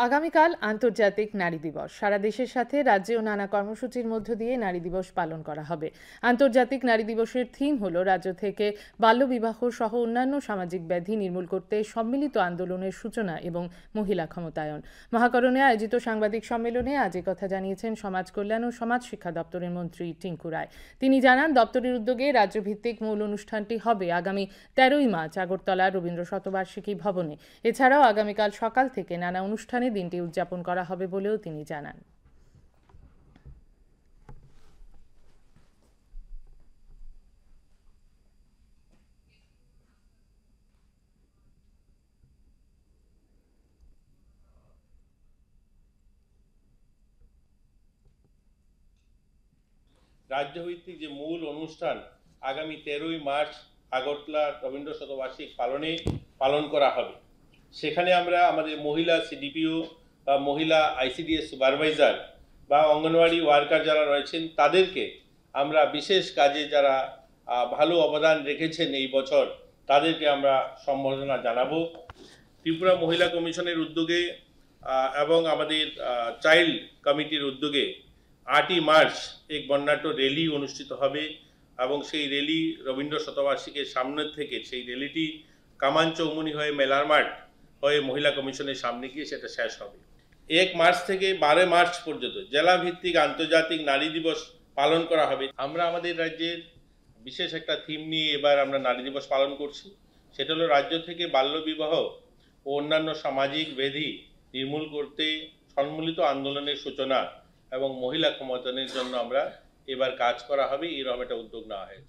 আগামীকাল আন্তর্জাতিক নারী দিবস। সারা দেশের সাথে রাজ্যেও নানা কর্মসূচির মধ্য দিয়ে নারী দিবস পালন করা হবে। আন্তর্জাতিক নারী দিবসের থিম হল রাজ্য থেকে বাল্যবিবাহ সহ অন্যান্য সামাজিক ব্যাধি নির্মূল করতে সম্মিলিত আন্দোলনের সূচনা এবং মহিলা ক্ষমতায়ন। মহাকরণে আয়োজিত সাংবাদিক সম্মেলনে আজ কথা জানিয়েছেন সমাজ কল্যাণ ও সমাজ শিক্ষা দপ্তরের মন্ত্রী টিঙ্কু রায়। তিনি জানান, দপ্তরের উদ্যোগে রাজ্যভিত্তিক মূল অনুষ্ঠানটি হবে আগামী 13ই মার্চ আগরতলা রবীন্দ্র শতবার্ষিকী ভবনে। এছাড়াও আগামীকাল সকাল থেকে নানা অনুষ্ঠানে দিনটি উদযাপন করা হবে বলেও তিনি জানান। রাজ্যভিত্তিক যে মূল অনুষ্ঠান আগামী 13ই মার্চ আগরতলা রবীন্দ্র শতবার্ষিকী পালন করা হবে। সেখানে আমরা আমাদের মহিলা সিডিপিও বা মহিলা আইসিডিএস সুপারভাইজার বা অঙ্গনওয়াড়ি ওয়ার্কার যারা রয়েছেন তাদেরকে আমরা বিশেষ কাজে যারা ভালো অবদান রেখেছেন এই বছর তাদেরকে আমরা সম্বর্ধনা জানাবো। ত্রিপুরা মহিলা কমিশনের উদ্যোগে এবং আমাদের চাইল্ড কমিটির উদ্যোগে 8ই মার্চ এক বর্ণাঢ্য র্যালি অনুষ্ঠিত হবে এবং সেই র্যালি রবীন্দ্র শতবার্ষিকীর সামনে থেকে সেই র্যালিটি কামান চৌমুনি হয়ে মেলার মাঠ হয়ে মহিলা কমিশনের সামনে গিয়ে সেটা শেষ হবে। 1 মার্চ থেকে 12 মার্চ পর্যন্ত জেলা ভিত্তিক আন্তর্জাতিক নারী দিবস পালন করা হবে। আমরা আমাদের রাজ্যের বিশেষ একটা থিম নিয়ে এবার আমরা নারী দিবস পালন করছি। সেটা হলো রাজ্য থেকে বাল্যবিবাহ ও অন্যান্য সামাজিক ব্যাধি নির্মূল করতে সম্মিলিত আন্দোলনের সূচনা এবং মহিলা ক্ষমতায়নের জন্য আমরা এবার কাজ করা হবে, এরকম একটা উদ্যোগ নেওয়া হয়েছে।